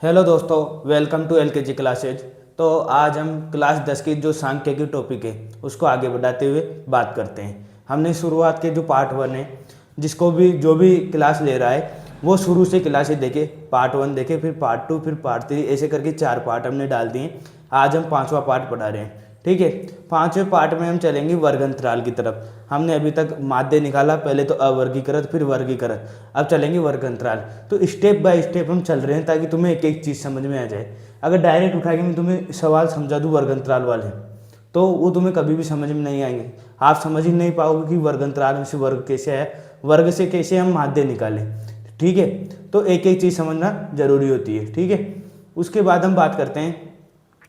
Hello दोस्तों, welcome to LKG classes. तो आज हम क्लास 10 की जो सांख्यिकी टॉपिक है उसको आगे बढ़ाते हुए बात करते हैं। हमने शुरुआत के जो पार्ट 1 है, जिसको भी जो भी क्लास ले रहा है वो शुरू से क्लासेज देखे, पार्ट 1 देखे, फिर पार्ट 2, फिर पार्ट 3, ऐसे करके 4 पार्ट हमने डाल दिए। आज हम 5वां पार्ट पढ़ा रहे हैं। ठीक है, 5वें पार्ट में हम चलेंगे वर्ग अंतराल की तरफ। हमने अभी तक माध्य निकाला, पहले तो अवर्गीकृत फिर वर्गीकृत, अब चलेंगे वर्ग अंतराल। तो स्टेप बाय स्टेप हम चल रहे हैं ताकि तुम्हें एक एक चीज़ समझ में आ जाए। अगर डायरेक्ट उठा के मैं तुम्हें सवाल समझा दूँ वर्ग अंतराल वाले, तो वो तुम्हें कभी भी समझ में नहीं आएंगे। आप समझ ही नहीं पाओगे कि वर्ग अंतराल में से वर्ग कैसे है, वर्ग से कैसे हम माध्य निकालें। ठीक है, तो एक एक चीज़ समझना जरूरी होती है। ठीक है, उसके बाद हम बात करते हैं।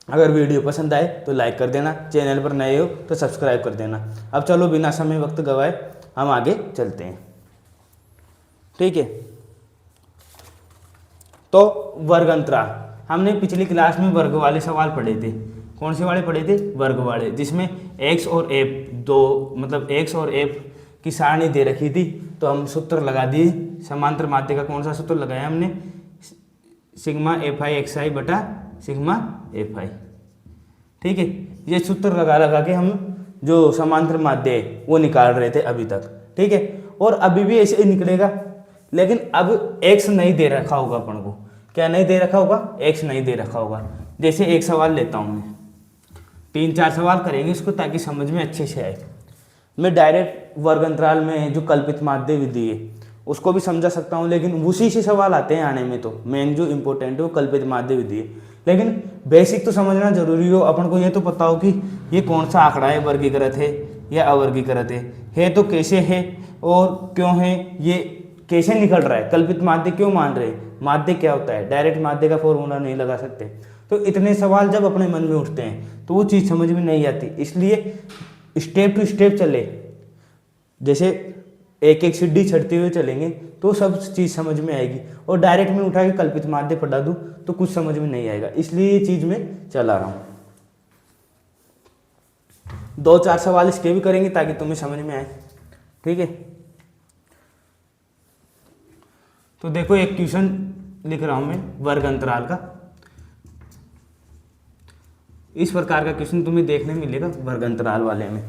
अगर वीडियो पसंद आए तो लाइक कर देना, चैनल पर नए हो तो सब्सक्राइब कर देना। अब चलो बिना समय वक्त गवाए हम आगे चलते हैं। ठीक है, तो वर्ग अंतराल हमने पिछली क्लास में वर्ग वाले सवाल पढ़े थे। कौन से वाले पढ़े थे? वर्ग वाले, जिसमें एक्स और एफ दो, मतलब एक्स और एफ की सारणी दे रखी थी। तो हम सूत्र लगा दिए। समांतर माध्य का कौन सा सूत्र लगाया हमने? सिग्मा एफ आई एक्स आई बटा सिग्मा एफ आई। ठीक है, ये सूत्र लगा लगा के हम जो समांतर माध्य है वो निकाल रहे थे अभी तक। ठीक है, और अभी भी ऐसे ही निकलेगा, लेकिन अब एक्स नहीं दे रखा होगा अपन को। क्या नहीं दे रखा होगा? एक्स नहीं दे रखा होगा। जैसे एक सवाल लेता हूँ मैं, 3-4 सवाल करेंगे इसको ताकि समझ में अच्छे से आए। मैं डायरेक्ट वर्ग अंतराल में जो कल्पित माध्य विधि है उसको भी समझा सकता हूँ, लेकिन उसी से सवाल आते हैं आने में। तो मेन जो इंपॉर्टेंट है वो कल्पित माध्य विधि है, लेकिन बेसिक तो समझना जरूरी हो। अपन को ये तो पता हो कि ये कौन सा आंकड़ा है, वर्गीकृत है या अवर्गीकृत है तो कैसे है और क्यों है, ये कैसे निकल रहा है, कल्पित माध्य क्यों मान रहे हैं, माध्य क्या होता है, डायरेक्ट माध्य का फॉर्मूला नहीं लगा सकते। तो इतने सवाल जब अपने मन में उठते हैं तो वो चीज़ समझ में नहीं आती। इसलिए स्टेप टू स्टेप चले, जैसे एक एक सीढ़ी चढ़ते हुए चलेंगे तो सब चीज़ समझ में आएगी। और डायरेक्ट में उठा के कल्पित माध्य पढ़ा दूँ तो कुछ समझ में नहीं आएगा, इसलिए ये चीज़ मैं चला रहा हूँ। 2-4 सवाल इसके भी करेंगे ताकि तुम्हें समझ में आए। ठीक है, तो देखो एक क्वेश्चन लिख रहा हूँ मैं वर्ग अंतराल का। इस प्रकार का क्वेश्चन तुम्हें देखने मिलेगा वर्ग अंतराल वाले में।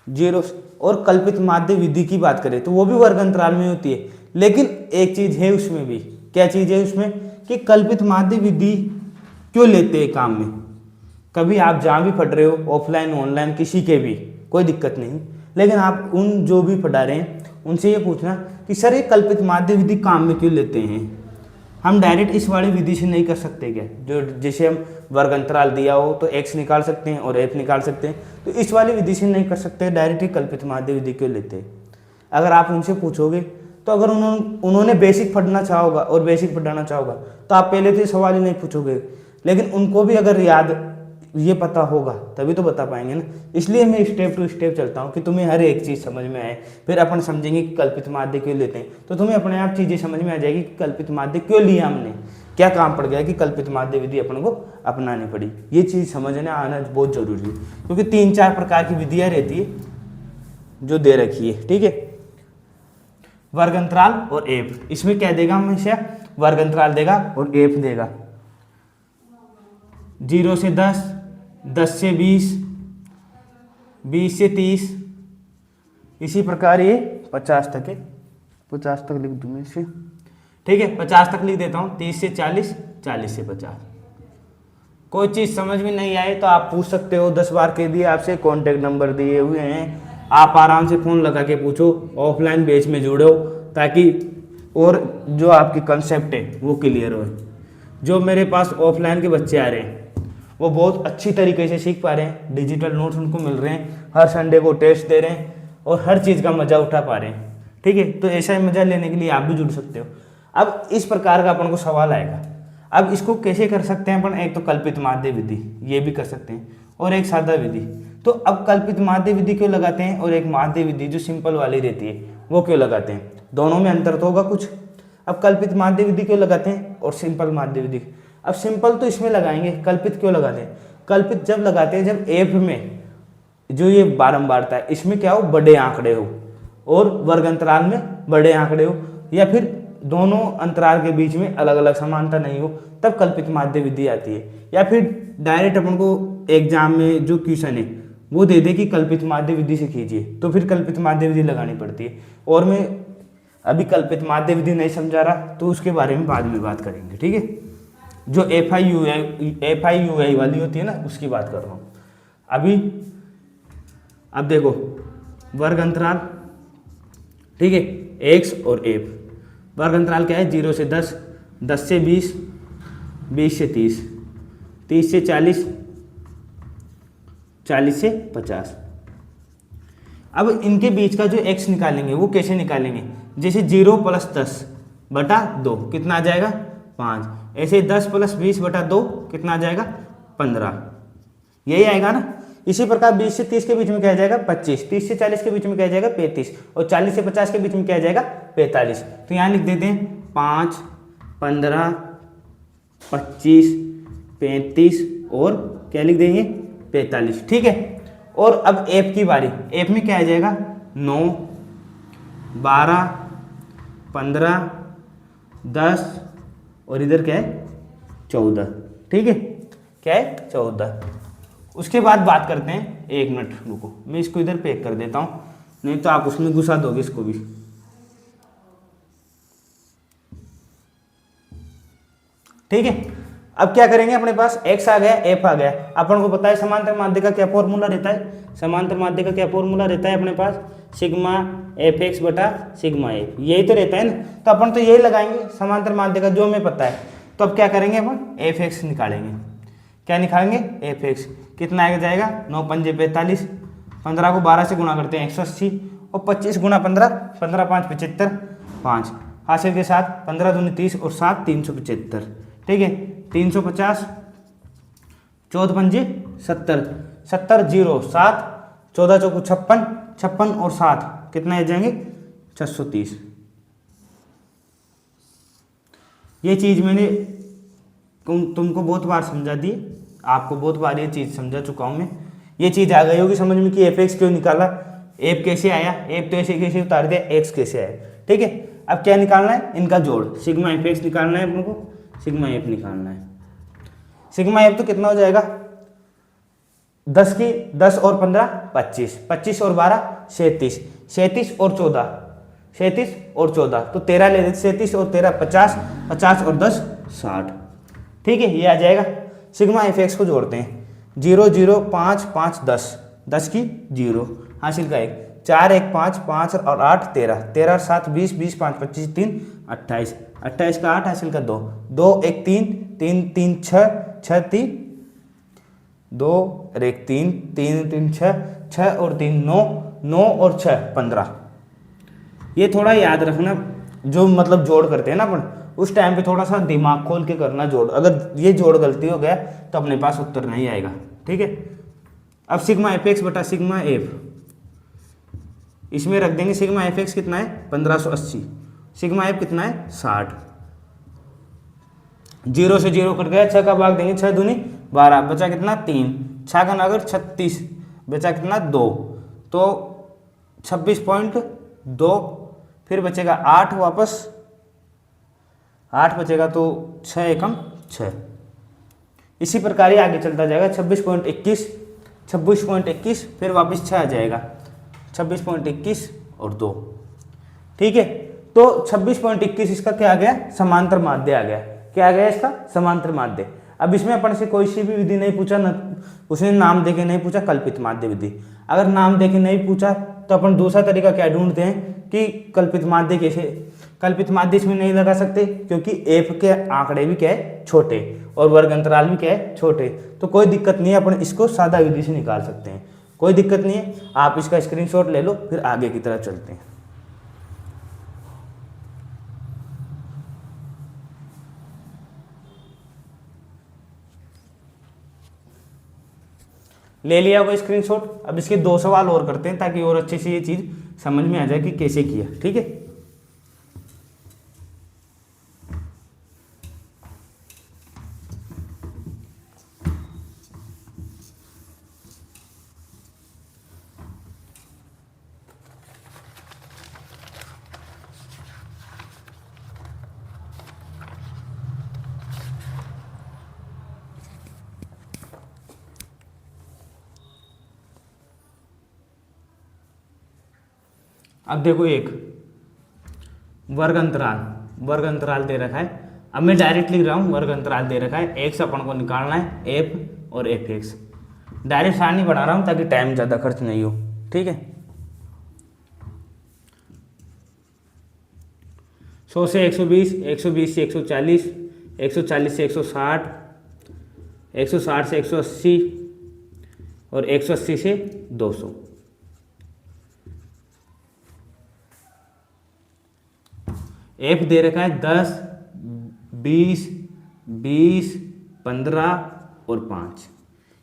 जीरो और कल्पित माध्य विधि की बात करें तो वो भी वर्ग अंतराल में होती है, लेकिन एक चीज है उसमें भी। क्या चीज है उसमें? कि कल्पित माध्य विधि क्यों लेते हैं काम में। कभी आप जहाँ भी पढ़ रहे हो, ऑफलाइन ऑनलाइन किसी के भी, कोई दिक्कत नहीं, लेकिन आप उन जो भी पढ़ा रहे हैं उनसे ये पूछना कि सर ये कल्पित माध्य विधि काम में क्यों लेते हैं। हम डायरेक्ट इस वाली विधि से नहीं कर सकते क्या? जो जैसे हम वर्ग अंतराल दिया हो तो एक्स निकाल सकते हैं और एफ निकाल सकते हैं, तो इस वाली विधि से नहीं कर सकते, डायरेक्ट ही कल्पित माध्य विधि क्यों लेते हैं। अगर आप उनसे पूछोगे तो अगर उन्होंने बेसिक पढ़ना चाहा होगा और बेसिक पढ़ाना चाहा होगा तो आप पहले तो ये सवाल ही नहीं पूछोगे, लेकिन उनको भी अगर याद ये पता होगा तभी तो बता पाएंगे ना। इसलिए मैं स्टेप टू स्टेप चलता हूँ कि तुम्हें हर एक चीज़ समझ में आए। फिर अपन समझेंगे कि कल्पित माध्य क्यों लेते हैं, तो तुम्हें अपने आप चीज़ें समझ में आ जाएगी कि कल्पित माध्य क्यों लिया हमने, क्या काम पड़ गया कि कल्पित माध्य विधि अपन को अपनानी पड़ी। ये चीज़ समझने आना बहुत जरूरी है, क्योंकि 3-4 प्रकार की विधियाँ रहती है जो दे रखी है। ठीक है, वर्ग अंतराल और एफ, इसमें क्या देगा हमेशा? वर्ग अंतराल देगा और एफ देगा। 0 से 10, 10 से 20, 20 से 30, इसी प्रकार ये 50 तक है। 50 तक लिख दूँ मैं इसे। ठीक है, 50 तक लिख देता हूँ। 30 से 40, 40 से 50। कोई चीज़ समझ में नहीं आए तो आप पूछ सकते हो। 10 बार कह दिए, आपसे कॉन्टेक्ट नंबर दिए हुए हैं, आप आराम से फ़ोन लगा के पूछो, ऑफलाइन बैच में जुड़ो, ताकि और जो आपकी कंसेप्ट है वो क्लियर हो। जो मेरे पास ऑफलाइन के बच्चे आ रहे हैं वो बहुत अच्छी तरीके से सीख पा रहे हैं, डिजिटल नोट्स उनको मिल रहे हैं, हर संडे को टेस्ट दे रहे हैं और हर चीज़ का मजा उठा पा रहे हैं। ठीक है, तो ऐसा ही मजा लेने के लिए आप भी जुड़ सकते हो। अब इस प्रकार का अपन को सवाल आएगा। अब इसको कैसे कर सकते हैं अपन? एक तो कल्पित माध्य विधि, ये भी कर सकते हैं, और एक सादा विधि। तो अब कल्पित माध्य विधि क्यों लगाते हैं और एक माध्य विधि जो सिंपल वाली रहती है वो क्यों लगाते हैं? दोनों में अंतर तो होगा कुछ। अब कल्पित माध्य विधि क्यों लगाते हैं और सिंपल माध्य विधि? अब सिंपल तो इसमें लगाएंगे, कल्पित क्यों लगाते हैं? कल्पित जब लगाते हैं जब एफ में जो ये बारंबारता है इसमें क्या हो, बड़े आंकड़े हो, और वर्ग अंतराल में बड़े आंकड़े हो, या फिर दोनों अंतराल के बीच में अलग अलग समानता नहीं हो तब कल्पित माध्य विधि आती है। या फिर डायरेक्ट अपन को एग्जाम में जो क्वेश्चन है वो दे दे कि कल्पित माध्य विधि से कीजिए, तो फिर कल्पित माध्य विधि लगानी पड़ती है। और मैं अभी कल्पित माध्य विधि नहीं समझा रहा तो उसके बारे में बाद में बात करेंगे, ठीक है। जो FI वाली होती है ना उसकी बात कर रहा हूँ अभी। अब देखो वर्ग अंतराल, ठीक है, एक्स और एफ। वर्ग अंतराल क्या है? 0 से 10, 10 से 20, 20 से 30, 30 से 40, 40 से 50। अब इनके बीच का जो x निकालेंगे वो कैसे निकालेंगे? जैसे 0 + 10 बटा 2 कितना आ जाएगा? 5। ऐसे 10 + 20 बटा 2 कितना आ जाएगा? 15। यही आएगा ना। इसी प्रकार 20 से 30 के बीच में क्या आ जाएगा? 25। 30 से 40 के बीच में क्या आ जाएगा? 35। और 40 से 50 के बीच में क्या आ जाएगा? 45। तो यहाँ लिख देते हैं 5, 15, 25, 35 और क्या लिख देंगे? 45, ठीक है। और अब एफ की बारी। एफ में क्या आ जाएगा? 9, 12, 15, 10 और इधर क्या है? 14, ठीक है। क्या है? 14। उसके बाद बात करते हैं, 1 मिनट रुको, मैं इसको इधर पैक कर देता हूँ, नहीं तो आप उसमें घुसा दोगे इसको भी। ठीक है। अब क्या करेंगे? अपने पास x आ गया, f आ गया। अपन को पता है समांतर माध्य का क्या फॉर्मूला रहता है? समांतर माध्य का क्या फॉर्मूला रहता है अपने पास? सिग्मा fx बटा सिग्मा f, यही तो रहता है ना। तो अपन तो यही लगाएंगे समांतर माध्य का जो हमें पता है। तो अब क्या करेंगे? अपन fx निकालेंगे। क्या निकालेंगे? fx कितना आएगा जाएगा? 9 पंजे 45, 15 को 12 से गुणा करते हैं 180 और 25 गुणा 15, 15 5 75, 5 हासिल के साथ 15 दूनी 30 और 7 375, ठीक है। 350, 14 पंजे 70, 70 0 7, 14 चौको 56, 56 और 7 कितना आ जाएंगे? 630। ये चीज़ मैंने तुमको बहुत बार समझा दी, आपको बहुत बार ये चीज़ समझा चुका हूँ मैं। ये चीज़ आ गई होगी समझ में कि fx क्यों निकाला, f कैसे आया, f तो ऐसे कैसे उतार दिया, x कैसे आया, ठीक है। अब क्या निकालना है? इनका जोड़, सिग्मा fx निकालना है अपने को, सिग्मा f निकालना है। सिग्मा f तो कितना हो जाएगा? 10 और 15 25, 25 और 12 37, 37 और 14, 37 और 14 तो 13 ले लेते, 37 और 13 50, 50 और 10 60, ठीक है। ये आ जाएगा। सिग्मा fx को जोड़ते हैं, 0 0 5 5 10, 10 की 0 हासिल का 1, 4 1 5 5 और 8 13, 13 और 7 20, 20 5 25 3 28, 28 का 8 हासिल का 2, 2 1 3 3 3 6 6 3 2 और 1 3 3 3 6 6 और 3 9 9 और 6 15। ये थोड़ा याद रखना, जो मतलब जोड़ करते हैं ना अपन उस टाइम पे थोड़ा सा दिमाग खोल के करना जोड़। अगर ये जोड़ गलती हो गया तो अपने पास उत्तर नहीं आएगा, ठीक है। अब सिग्मा fx बटा सिग्मा f, इसमें रख देंगे। सिग्मा fx कितना है? 1580, सिग्मा f कितना है? 60। 0 से 0 कट गया, 6 का भाग देंगे, 6 दूनी 12, बचा कितना? 3, 6 का नगर 36, बचा कितना? 2, तो 26.2, फिर बचेगा 8 वापस, 8 बचेगा तो 6 एकम 6। इसी प्रकार ही आगे चलता जाएगा, 26.21, 26.21 फिर वापस 6 आ जाएगा, 26.21 और 2, ठीक है। तो 26.21 इसका क्या आ गया? समांतर माध्य आ गया। क्या आ गया इसका? समांतर माध्य। अब इसमें अपन से कोई सी भी विधि नहीं पूछा, न उसने नाम देके नहीं पूछा कल्पित माध्य विधि। अगर नाम देके नहीं पूछा तो अपन दूसरा तरीका क्या ढूंढते हैं कि कल्पित माध्य कैसे। कल्पित माध्य इसमें नहीं लगा सकते क्योंकि एफ के आंकड़े भी क्या है? छोटे, और वर्ग अंतराल भी क्या है? छोटे। तो कोई दिक्कत नहीं है, अपन इसको सादा विधि से निकाल सकते हैं, कोई दिक्कत नहीं है। आप इसका स्क्रीनशॉट ले लो, फिर आगे की तरफ चलते हैं। ले लिया वो स्क्रीनशॉट। अब इसके 2 सवाल और करते हैं ताकि और अच्छे से ये चीज़ समझ में आ जाए कि कैसे किया, ठीक है। अब देखो एक वर्ग अंतराल दे रखा है। अब मैं डायरेक्ट लिख रहा हूँ, वर्ग अंतराल दे रखा है, एक्स अपन को निकालना है, एफ और एफ एक्स। डायरेक्ट सारणी बना रहा हूँ ताकि टाइम ज़्यादा खर्च नहीं हो, ठीक है। 100 से 120, 120 से 140, 140 से 160, 160 से 180 और 180 से 200। एफ दे रखा है 10, 20, 20, 15 और 5।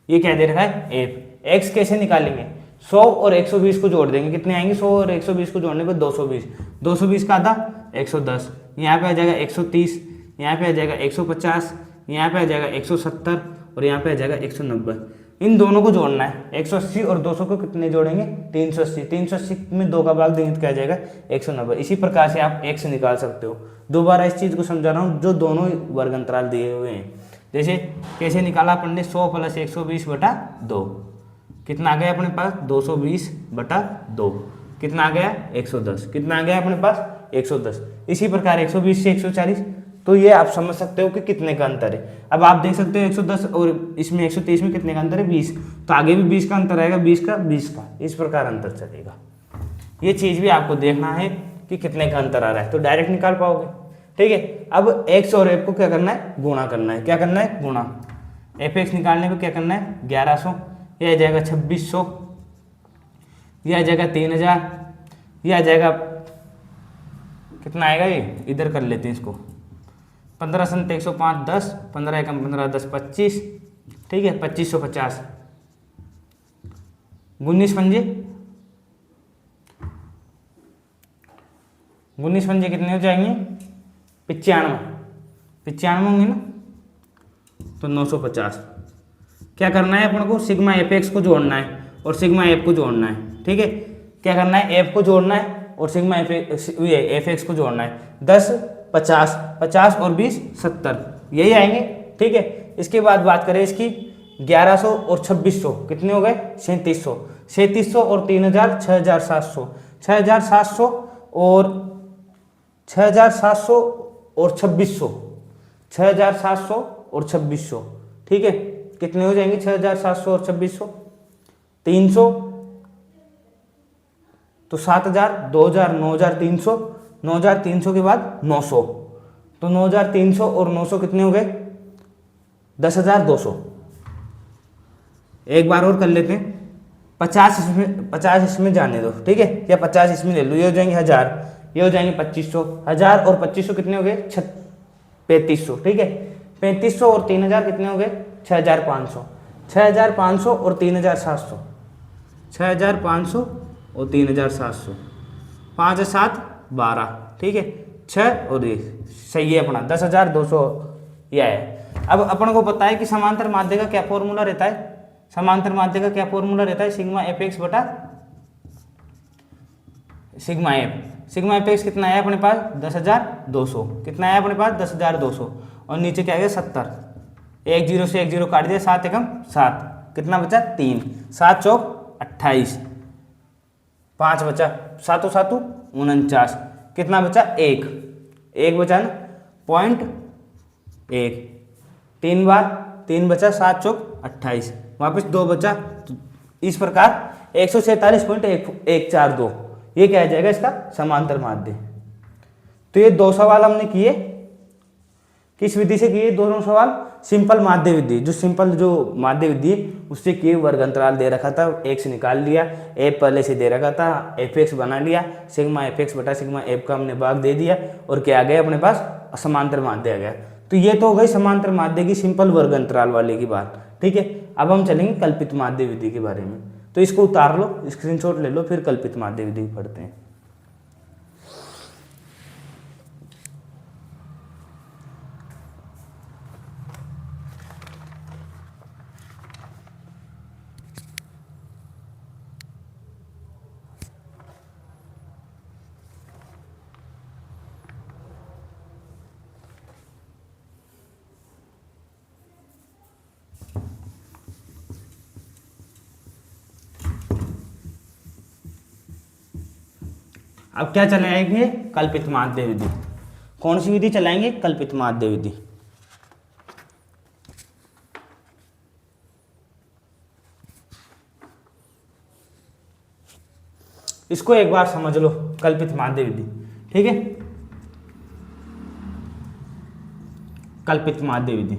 ये क्या दे रखा है एफ। एक्स कैसे निकालेंगे, 100 और 120 को जोड़ देंगे, कितने आएंगे, 100 और 120 को जोड़ने पर 220, 220 का आधा 110, यहाँ पे आ जाएगा 130, यहाँ पे आ जाएगा 150, यहाँ पे आ जाएगा 170 और यहाँ पे आ जाएगा 190। इन दोनों को जोड़ना है, 180 और 200 को कितने जोड़ेंगे, 380, 380 में 2 का भाग देंगे तो क्या आ जाएगा 190। इसी प्रकार से आप एक्स निकाल सकते हो। दोबारा इस चीज़ को समझा रहा हूँ, जो दोनों वर्ग अंतराल दिए हुए हैं। जैसे कैसे निकाला अपन ने, 100 + 120 बटा 2, कितना आ गया अपने पास 220 बटा 2, कितना आ गया 110, कितना आ गया अपने पास 110। इसी प्रकार 120 से 140, तो ये आप समझ सकते हो कि कितने का अंतर है। अब आप देख सकते हो 110 और इसमें 123 में कितने का अंतर है, 20, तो आगे भी 20 का अंतर आएगा, 20 का 20 का, इस प्रकार अंतर चलेगा। ये चीज़ भी आपको देखना है कि कितने का अंतर आ रहा है, तो डायरेक्ट निकाल पाओगे, ठीक है। अब एक्स और एफ को क्या करना है, गुणा करना है। क्या करना है, गुणा। एफ एक्स निकालने पर क्या करना है, 1100, यह आ जाएगा 2600, यह आ जाएगा 3000, यह आ जाएगा कितना आएगा, ये इधर कर लेते हैं इसको, 15 × 105 10, 15 × 15 10 25, ठीक है, 2550, 19 पंजे, 19 पंजे कितने हो जाएंगे, 95, 95 होंगे ना, तो 950। क्या करना है अपन को, सिग्मा एफ एक्स को जोड़ना है और सिग्मा एफ को जोड़ना है, ठीक है। क्या करना है, एफ को जोड़ना है और सिग्मा एफ एक्स को जोड़ना है। 10 50, 50 और 20 70, यही आएंगे, ठीक है। इसके बाद बात करें इसकी, 1100 और 2600 कितने हो गए, 3700, 3700 और 3000 6700, 6700 और 6700 और 2600, 6700 और 2600, ठीक है। कितने हो जाएंगे 6700 और 2600, 300, तो 7000, 2000, 9300, 9300 के बाद 900, तो 9300 और 900 कितने हो गए, 10200। एक बार और कर लेते हैं, 50 इसमें जाने दो, ठीक है, या 50 इसमें ले लो, ये हो जाएंगे 1000, ये हो जाएंगे 2500, 1000 और 2500 कितने हो गए 3500, ठीक है। 3500 और 3000 कितने हो गए 6500, 6500 और 3700, 6500 और 3700, 5 7 12, ठीक है, 6 और 1 सही है अपना 10200 यह है। अब अपन को पता है कि समांतर माध्य का क्या फॉर्मूला रहता है, समांतर माध्य का क्या फॉर्मूला रहता है, सिग्मा एफ एक्स बटा sigma F. Sigma F x कितना है अपने पास 10200, कितना है अपने पास 10200 और नीचे क्या है 70, 1 0 से 1 0 काट दिया, 7 एकम 7, कितना बचा 3, 7 चौक 28, 5 बचा, 7 7 49, कितना बचा 1, 1 बचा ना, पॉइंट 1, 3 बार 3 बचा, 7 चौक 28, वापस 2 बचा। तो इस प्रकार 147.142 ये क्या आ जाएगा इसका समांतर माध्य। तो ये 2 सवाल हमने किए, किस विधि से किए दोनों सवाल, सिंपल माध्य विधि, जो सिंपल जो माध्य विधि है उससे किए। वर्ग अंतराल दे रखा था, एक्स निकाल लिया, एफ पहले से दे रखा था, एफ एक्स बना लिया, सिग्मा एफ एक्स बटा सिग्मा एफ का हमने भाग दे दिया और क्या आ गया अपने पास समांतर माध्य आ गया। तो ये तो हो गई समांतर माध्य की सिंपल वर्ग अंतराल वाले की बात, ठीक है। अब हम चलेंगे कल्पित माध्य विधि के बारे में, तो इसको उतार लो, स्क्रीनशॉट ले लो, फिर कल्पित माध्य विधि पढ़ते हैं। अब क्या चलाएंगे? कल्पित माध्य विधि। कौन सी विधि चलाएंगे? कल्पित माध्य विधि। इसको एक बार समझ लो, कल्पित माध्य विधि। ठीक है, कल्पित माध्य विधि।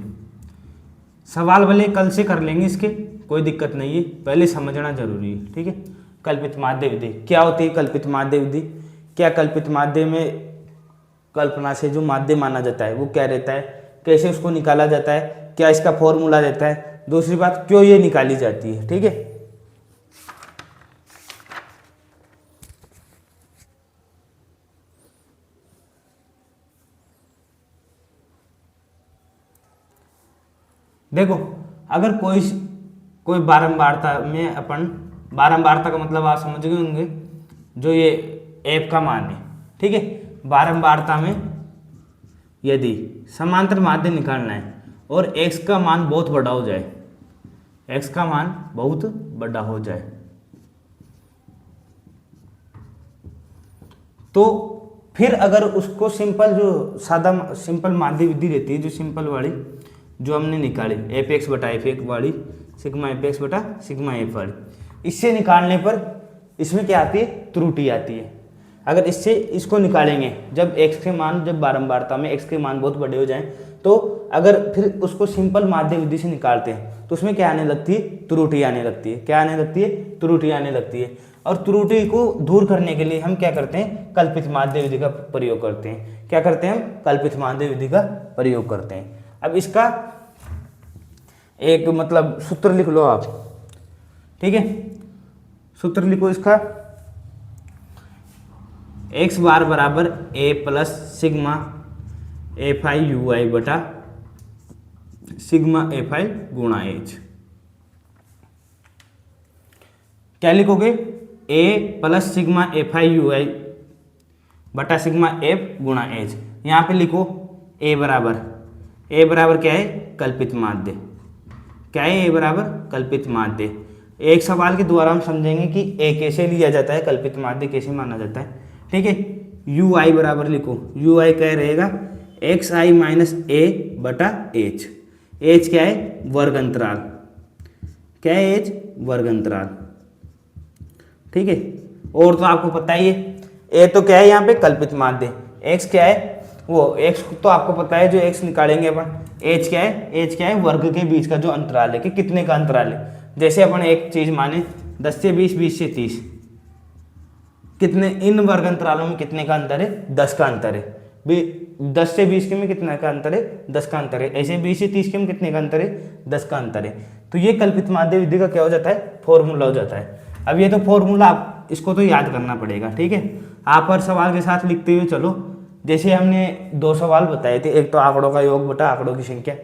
सवाल भले कल से कर लेंगे, इसके कोई दिक्कत नहीं है, पहले समझना जरूरी है। ठीक है, कल्पित माध्य विधि क्या होती है? कल्पित माध्य विधि, क्या कल्पित माध्य में कल्पना से जो माध्य माना जाता है वो क्या रहता है, कैसे उसको निकाला जाता है, क्या इसका फॉर्मूला रहता है, दूसरी बात क्यों ये निकाली जाती है। ठीक है, देखो अगर कोई बारंबारता में अपन, बारंबारता का मतलब आप समझ गए होंगे, जो ये एफ का मान है। ठीक है, बारंबारता में यदि समांतर माध्य निकालना है और x का मान बहुत बड़ा हो जाए, x का मान बहुत बड़ा हो जाए, तो फिर अगर उसको सिंपल, जो सादा सिंपल माध्य विधि रहती है, जो सिंपल वाली जो हमने निकाली एफ एक्स बटा एफ एक वाली, सिग्मा एफ एक्स बटा सिग्मा एफ वाली, इससे निकालने पर इसमें क्या आती है? त्रुटि आती है। अगर इससे इसको निकालेंगे, जब x के मान, जब बारंबारता में x के मान बहुत बड़े हो जाएं, तो अगर फिर उसको सिंपल माध्य विधि से निकालते हैं तो उसमें क्या आने लगती है? त्रुटि आने लगती है। क्या आने लगती है? त्रुटि आने लगती है। और त्रुटि को दूर करने के लिए हम क्या करते हैं? कल्पित माध्य विधि का प्रयोग करते हैं। क्या करते हैं हम? कल्पित माध्य विधि का प्रयोग करते हैं। अब इसका एक मतलब सूत्र लिख लो आप। ठीक है, सूत्र लिखो इसका, x बार बराबर a plus sigma F I U I बटा सिग्मा एफ आई गुणा एच। क्या लिखोगे? a plus sigma F I U I बटा सिग्मा एफ गुणा एच। यहाँ पे लिखो a बराबर क्या है? कल्पित माध्य। क्या है? a बराबर कल्पित माध्य। एक सवाल के द्वारा हम समझेंगे कि a कैसे लिया जाता है, कल्पित माध्य कैसे माना जाता है। ठीक है, यू आई बराबर लिखो, यू आई क्या रहेगा? एक्स आई माइनस ए बटा एच। एच क्या है? वर्ग अंतराल। क्या है? एच वर्ग अंतराल। ठीक है, और तो आपको पता ही है, ए तो क्या है यहाँ पे? कल्पित माध्य। एक्स क्या है? वो एक्स तो आपको पता है, जो एक्स निकालेंगे अपन। एच क्या है? एच क्या है? वर्ग के बीच का जो अंतराल है, कि कितने का अंतराल है। जैसे अपन एक चीज माने 10 से 20, 20 से 30, कितने इन वर्ग अंतरालों में कितने का अंतर है? 10 का अंतर है। 10 से 20 के में कितना का अंतर है? 10 का अंतर है। ऐसे 20 से 30 के में कितने का अंतर है? 10 का अंतर है। तो ये कल्पित माध्य विधि का क्या हो जाता है? फॉर्मूला हो जाता है। अब ये तो फॉर्मूला, आप इसको तो याद करना पड़ेगा। ठीक है, आप हर सवाल के साथ लिखते हुए चलो। जैसे हमने 2 सवाल बताए थे, एक तो आंकड़ों का योग बटा आंकड़ों की संख्या,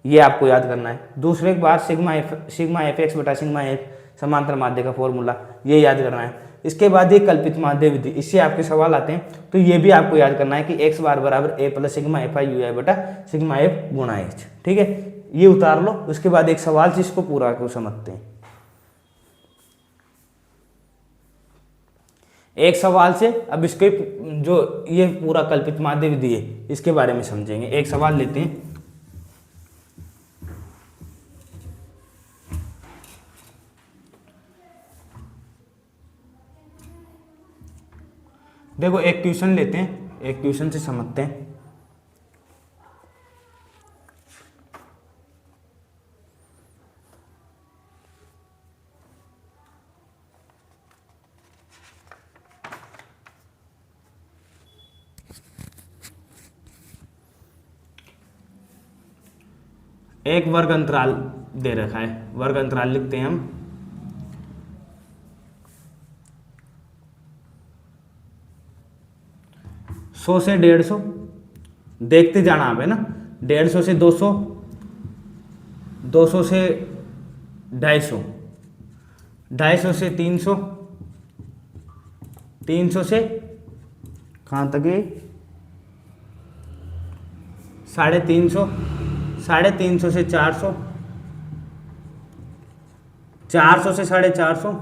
ये आपको याद करना है। दूसरे बार सिग्मा एफ एक्स बटा सिग्मा एफ समांतर माध्य का फॉर्मूला, ये याद करना है। इसके बाद ये कल्पित माध्य विधि, इससे आपके सवाल आते हैं, तो ये भी आपको याद करना है कि एक्स बार बराबर A plus sigma F I U I बटा सिग्मा एफ गुणा एच। ठीक है, ये उतार लो। उसके बाद एक सवाल से इसको पूरा को समझते हैं। एक सवाल से अब इसके जो ये पूरा कल्पित माध्य विधि है, इसके बारे में समझेंगे। एक सवाल लेते हैं। देखो एक क्वेश्चन लेते हैं, एक क्वेश्चन से समझते हैं। एक वर्ग अंतराल दे रखा है, वर्ग अंतराल लिखते हैं हम। सौ से 150, देखते जाना आप है ना। 150 से 200, 200 से 250, 250 से 300, 300 से कहाँ तक है? 350, 350 से 400, 400 से 450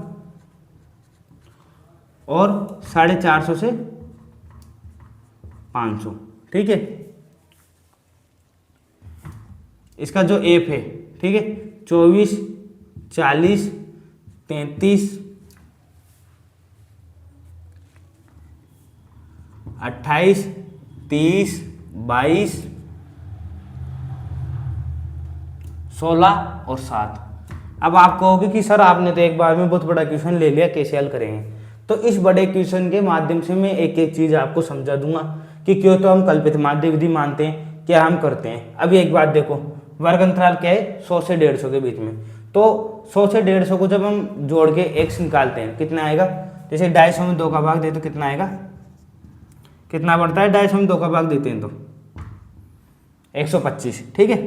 और 450 से 500, ठीक है। इसका जो एफ है, ठीक है, 24, 40, 33, 28, 30, 22, 16 और 7। अब आप कहोगे कि सर आपने तो एक बार में बहुत बड़ा क्वेश्चन ले लिया, कैसे हल करेंगे? तो इस बड़े क्वेश्चन के माध्यम से मैं एक एक चीज आपको समझा दूंगा कि क्यों तो हम कल्पित माध्य विधि मानते हैं, क्या हम करते हैं। अभी एक बात देखो, वर्ग अंतराल क्या है? 100 से 150 के बीच में। तो 100 से 150 को जब हम जोड़ के x निकालते हैं, कितना आएगा? जैसे 250 में 2 का भाग दे तो कितना आएगा? कितना बढ़ता है? 250 में 2 का भाग देते हैं तो 125, ठीक है।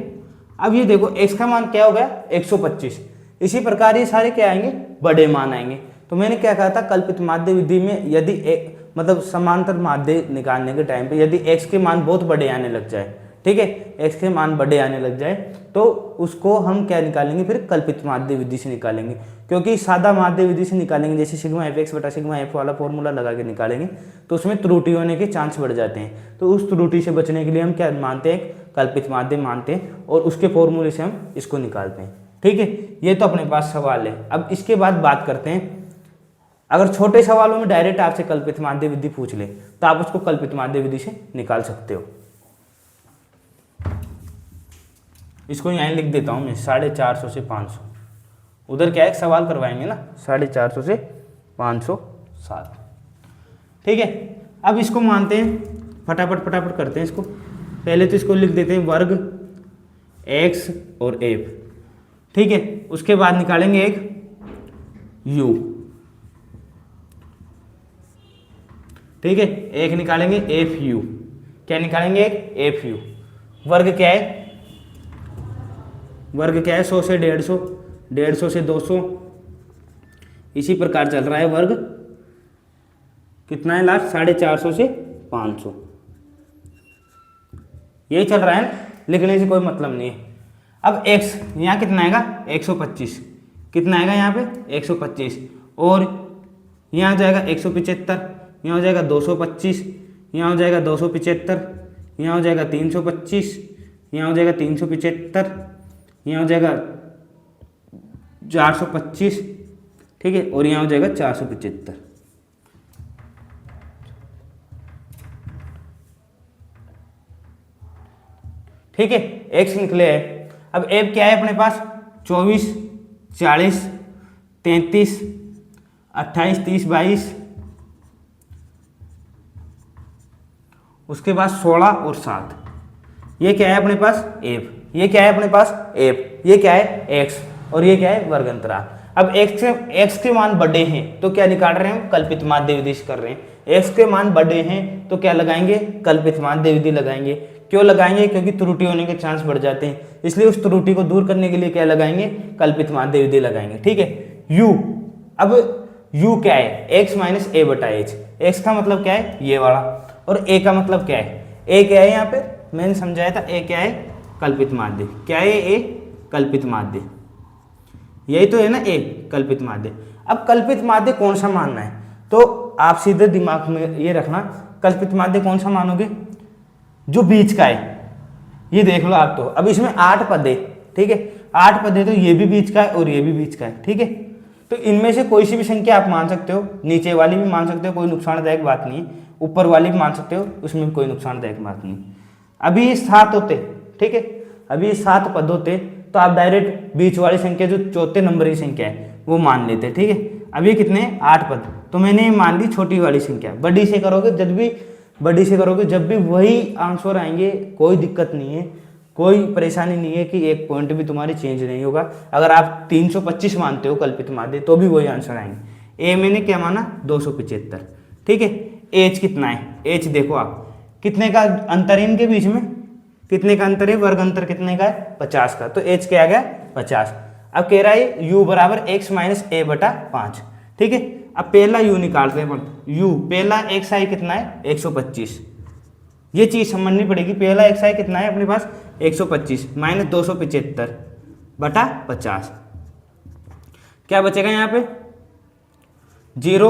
अब ये देखो x का मान क्या हो गया? 125। इसी प्रकार ये सारे क्या आएंगे? बड़े मान आएंगे। तो मैंने क्या कहा था, कल्पित माध्य विधि में यदि मतलब समांतर माध्य निकालने के टाइम पे यदि x के मान बहुत बड़े आने लग जाए, ठीक है, x के मान बड़े आने लग जाए तो उसको हम क्या निकालेंगे? फिर कल्पित माध्य विधि से निकालेंगे। क्योंकि सादा माध्य विधि से निकालेंगे, जैसे सिग्मा एफ एक्स बटा सिग्मा एफ वाला फॉर्मूला लगा के निकालेंगे, तो उसमें त्रुटि होने के चांस बढ़ जाते हैं। तो उस त्रुटि से बचने के लिए हम क्या मानते हैं? कल्पित माध्य मानते हैं और उसके फॉर्मूले से हम इसको निकालते हैं, ठीक है। ये तो अपने पास सवाल है। अब इसके बाद बात करते हैं, अगर छोटे सवालों में डायरेक्ट आपसे कल्पित माध्य विधि पूछ ले तो आप उसको कल्पित माध्य विधि से निकाल सकते हो। इसको यहाँ लिख देता हूँ मैं, 450 से 500। उधर क्या एक सवाल करवाएंगे ना, 450 से 507, ठीक है। अब इसको मानते हैं, फटाफट करते हैं इसको। पहले तो इसको लिख देते हैं वर्ग x और f, ठीक है। उसके बाद निकालेंगे एक u, ठीक है, एक निकालेंगे एफ यू। क्या निकालेंगे? एक एफ यू। वर्ग क्या है? वर्ग क्या है? 100 से 150, 150 से 200, इसी प्रकार चल रहा है वर्ग। कितना है लास्ट? 450 से 500, यही चल रहा है, लिखने से कोई मतलब नहीं है। अब x यहाँ कितना आएगा? 125। कितना आएगा यहाँ पे? 125। और यहाँ हो जाएगा 175, यहाँ हो जाएगा 225, यहाँ हो जाएगा 275, यहाँ हो जाएगा 325, यहाँ हो जाएगा 375, यहाँ हो जाएगा 425, ठीक है, और यहाँ हो जाएगा 475। ठीक है, x निकले है। अब f क्या है अपने पास? 24, 40, 33, 28, 30, 22, उसके बाद 16 और 7। ये क्या है अपने पास? f। ये क्या है अपने पास? f। ये क्या है? x। और ये क्या है? वर्ग अंतराल। अब x के मान बड़े हैं तो क्या निकाल रहे हैं हम? कल्पित माध्य विधि कर रहे हैं। x के मान बड़े हैं तो क्या लगाएंगे? कल्पित माध्य विधि लगाएंगे। क्यों लगाएंगे? क्योंकि त्रुटि होने के चांस बढ़ जाते हैं, इसलिए उस त्रुटि को दूर करने के लिए क्या लगाएंगे? कल्पित माध्य विधि लगाएंगे, ठीक है। u, अब u क्या है? x माइनस ए बटा एच। x का मतलब क्या है? ये वाला। और a का मतलब क्या है? a क्या है? यहाँ पे मैंने समझाया था, a क्या है? कल्पित माध्य। क्या है a? कल्पित माध्य। यही तो है ना a, कल्पित माध्य। अब कल्पित माध्य कौन सा मानना है? तो आप सीधे दिमाग में ये रखना, कल्पित माध्य कौन सा मानोगे? जो बीच का है। ये देख लो आप, तो अब इसमें 8 पद है, ठीक है, 8 पद है, तो ये भी बीच का है और ये भी बीच का है, ठीक है। तो इनमें से कोई सी भी संख्या आप मान सकते हो, नीचे वाली भी मान सकते हो, कोई नुकसानदायक बात नहीं है, ऊपर वाली भी मान सकते हो, उसमें भी कोई नुकसानदायक बात नहीं। अभी ये 7 होते, ठीक है, अभी ये 7 पद होते तो आप डायरेक्ट बीच वाली संख्या जो चौथे नंबर की संख्या है वो मान लेते, ठीक है। अभी कितने? 8 पद, तो मैंने मान ली छोटी वाली संख्या। बड़ी से करोगे जब भी वही आंसर आएंगे, कोई दिक्कत नहीं है, कोई परेशानी नहीं है कि एक पॉइंट भी तुम्हारी चेंज नहीं होगा। अगर आप 325 मानते हो कल्पित माध्य तो भी वही आंसर आएंगे। ए मैंने क्या माना? 275, ठीक है। एच कितना है? एच देखो आप, कितने का अंतर है इनके बीच में? कितने का अंतर है? वर्ग अंतर कितने का है? 50 का। तो एच क्या आ गया? 50। अब कह रहा है u बराबर x माइनस ए बटा 5, ठीक है। अब पहला u निकालते हैं, u पहला xi कितना है? 125। ये चीज समझनी पड़ेगी, पहला xi कितना है अपने पास? 125 माइनस 275 बटा 50, क्या बचेगा यहाँ पे? 0,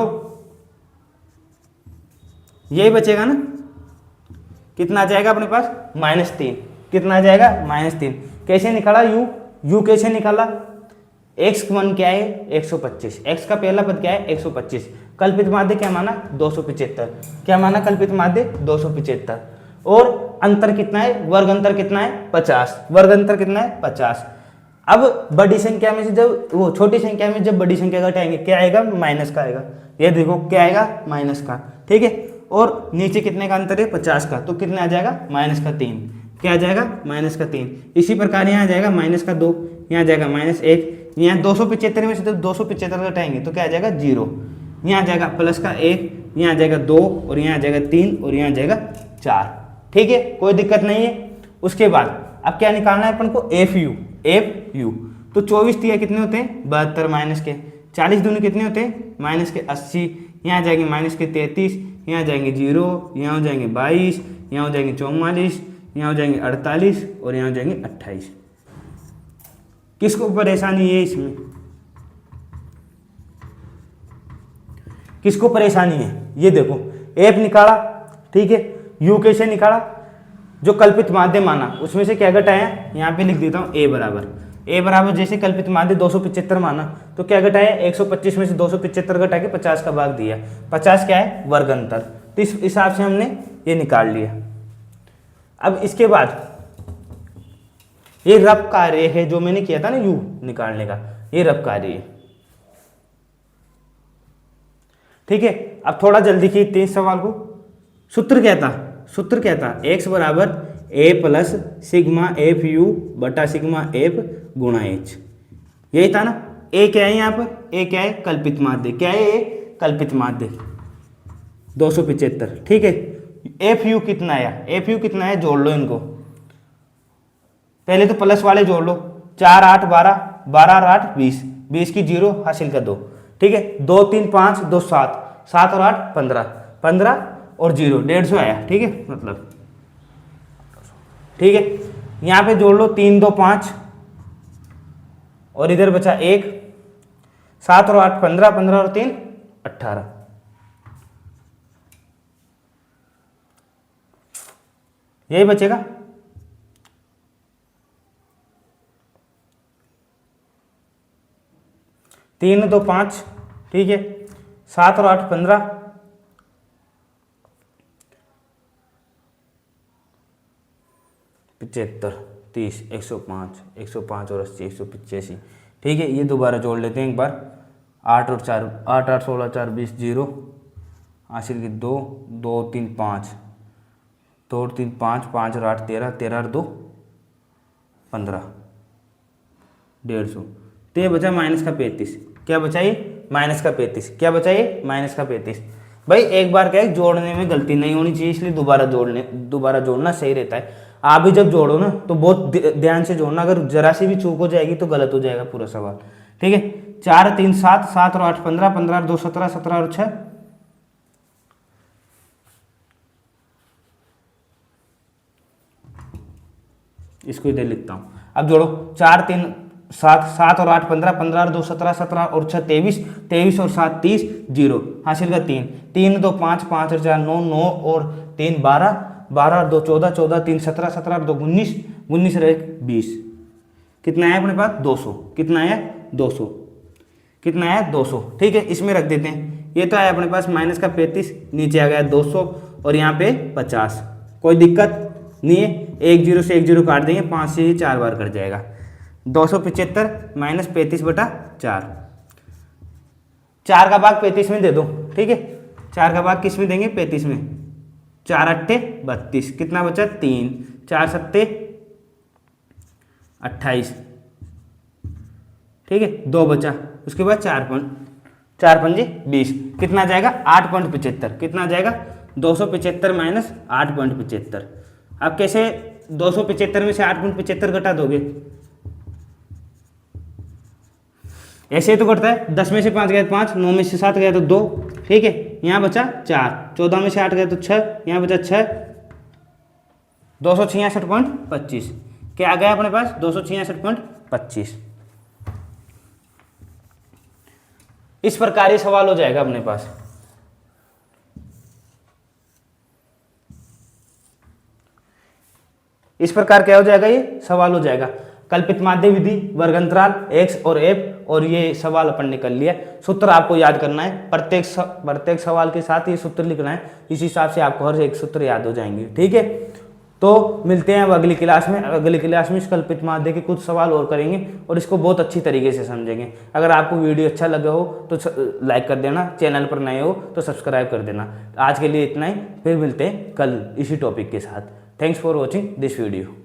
यही बचेगा ना। कितना आ जाएगा अपने पास -3। कितना आ जाएगा -3। कैसे निकाला यू कैसे निकाला, x1 क्या है 125, x का पहला पद क्या है 125, कल्पित माध्य क्या माना 275, क्या माना कल्पित माध्य 275, और अंतर कितना है, वर्ग अंतर कितना है 50, वर्ग अंतर कितना है 50। अब बड़ी संख्या में से जब वो छोटी संख्या में जब बड़ी संख्या घटाएंगे क्या आएगा, माइनस का आएगा, ये देखो क्या आएगा माइनस का, ठीक है। और नीचे कितने का अंतर है 50 का, तो कितना आ जाएगा -3, क्या आ जाएगा -3। इसी प्रकार यहाँ आ जाएगा -2, यहाँ आ जाएगा -1, यहाँ 275 में से जब 275 घटाएंगे तो क्या आ जाएगा 0, यहाँ आ जाएगा +1, यहाँ आ जाएगा 2, और यहाँ आ जाएगा 3, और यहाँ आ जाएगा 4, ठीक है, कोई दिक्कत नहीं है। उसके बाद अब क्या निकालना है अपन को, एफ यू। तो 24 तिया कितने होते हैं 72 माइनस के, 40 दूनी कितने होते हैं -80, यहाँ आ जाएंगे -33, यहाँ आ जाएंगे 0, यहाँ हो जाएंगे 22, यहाँ हो जाएंगे 44, यहाँ हो जाएंगे 48, और यहाँ हो जाएंगे 28। किसको परेशानी है इसमें, किसको परेशानी है, ये देखो एफ निकाला, ठीक है, यू कैसे निकाला, जो कल्पित माध्य माना उसमें से क्या घटाया, यहाँ पे लिख देता हूँ ए बराबर जैसे कल्पित माध्य 275 माना तो क्या घटाया 125 में से 275 घटा के 50 का भाग दिया, 50 क्या है वर्ग अंतर, तो इस हिसाब से हमने ये निकाल लिया। अब इसके बाद ये रफ कार्य है जो मैंने किया था ना यू निकालने का, ये रफ कार्य है, ठीक है। अब थोड़ा जल्दी खींचते हैं इस सवाल को। सूत्र क्या था x बराबर a plus sigma F you बटा सिग्मा एफ गुणा एच, यही था ना। a क्या है यहाँ पर, a क्या है कल्पित माध्य, क्या है a कल्पित माध्य 275, ठीक है। एफ यू कितना है, जोड़ लो इनको, पहले तो प्लस वाले जोड़ लो, 4 8 12, 12 और 8 20, 20 की 0 हासिल कर दो, ठीक है। 2 3 5 2 7, 7 और 8 15, 15 और 0 150 आया, ठीक है, मतलब ठीक है। यहाँ पे जोड़ लो 3 2 5, और इधर बचा 1, 7 और 8 15, 15 और 3 18, यही बचेगा। तीन 2 5, ठीक है, 7 और 8 15, 75 30 105 और 80 185, ठीक है। ये दोबारा जोड़ लेते हैं एक बार, 8 और 4 8 8 16 4 20 0 हासिल की 2 2 3 5 2 और 3 5 5 और 8 13 13 और 2 15 150, तो ये बचा -35, क्या बचा ये -35, क्या बचा ये -35। भाई एक बार क्या है जोड़ने में गलती नहीं होनी चाहिए, इसलिए दोबारा जोड़ना सही रहता है। आप भी जब जोड़ो ना तो बहुत ध्यान से जोड़ना, अगर जरा सी भी चूक हो जाएगी तो गलत हो जाएगा पूरा सवाल, ठीक है। 4 3 7, 7 और 8 15, 15 और 2 17, 17 और 6 इसको इधर लिखता हूँ। अब जोड़ो 4 3 7, 7 और 8 15, 15 और 2 17, 17 और 6 23, 23 और 7 30 0 हासिल का 3 3 2 5, 5 और 4 9, 9 और 3 12, 12 और 2 14, 14 3 17, 17 और 2 19, 19 और 1 20, कितना है अपने पास 200, कितना है 200, कितना है 200, ठीक है। इसमें रख देते हैं, ये तो आया अपने पास -35, नीचे आ गया 200 और यहाँ पे 50, कोई दिक्कत नहीं है। 1 0 से 1 0 काट देंगे, 5 से 4 बार कट जाएगा, 275 -35 बटा 4, 4 का भाग 35 में दे दो, ठीक है। 4 का भाग किस में देंगे 35 में, 4 8 32, कितना बचा 3, 4 7 28, ठीक है, 2 बचा, उसके बाद 4 5 20, कितना आ जाएगा 8.75, कितना आ जाएगा 275 - 8.75। अब कैसे 275 में से 8.75 घटा दोगे, ऐसे ही तो घटता है, 10 में से 5 गया तो 5, 9 में से 7 गया तो 2, ठीक है। यहाँ बचा 4, 14 में से 8 गया तो 6, यहाँ बचा 6, 266.25, क्या आ गया अपने पास 266.25। इस प्रकार ये सवाल हो जाएगा अपने पास। इस प्रकार क्या हो जाएगा, ये सवाल हो जाएगा। कल्पित माध्य विधि, वर्गांतराल, एक्स और एफ, और ये सवाल अपन ने कर लिया। सूत्र आपको याद करना है, प्रत्येक सवाल के साथ ये सूत्र लिखना है, इस हिसाब से आपको हर एक सूत्र याद हो जाएंगे। ठीक है, तो मिलते हैं अब अगली क्लास में। अगली क्लास में इस कल्पित माध्य के कुछ सवाल और करेंगे और इसको बहुत अच्छी तरीके से समझेंगे। अगर आपको वीडियो अच्छा लगा हो तो लाइक कर देना, चैनल पर नए हो तो सब्सक्राइब कर देना। आज के लिए इतना ही, फिर मिलते हैं कल इसी टॉपिक के साथ। Thanks for watching this video.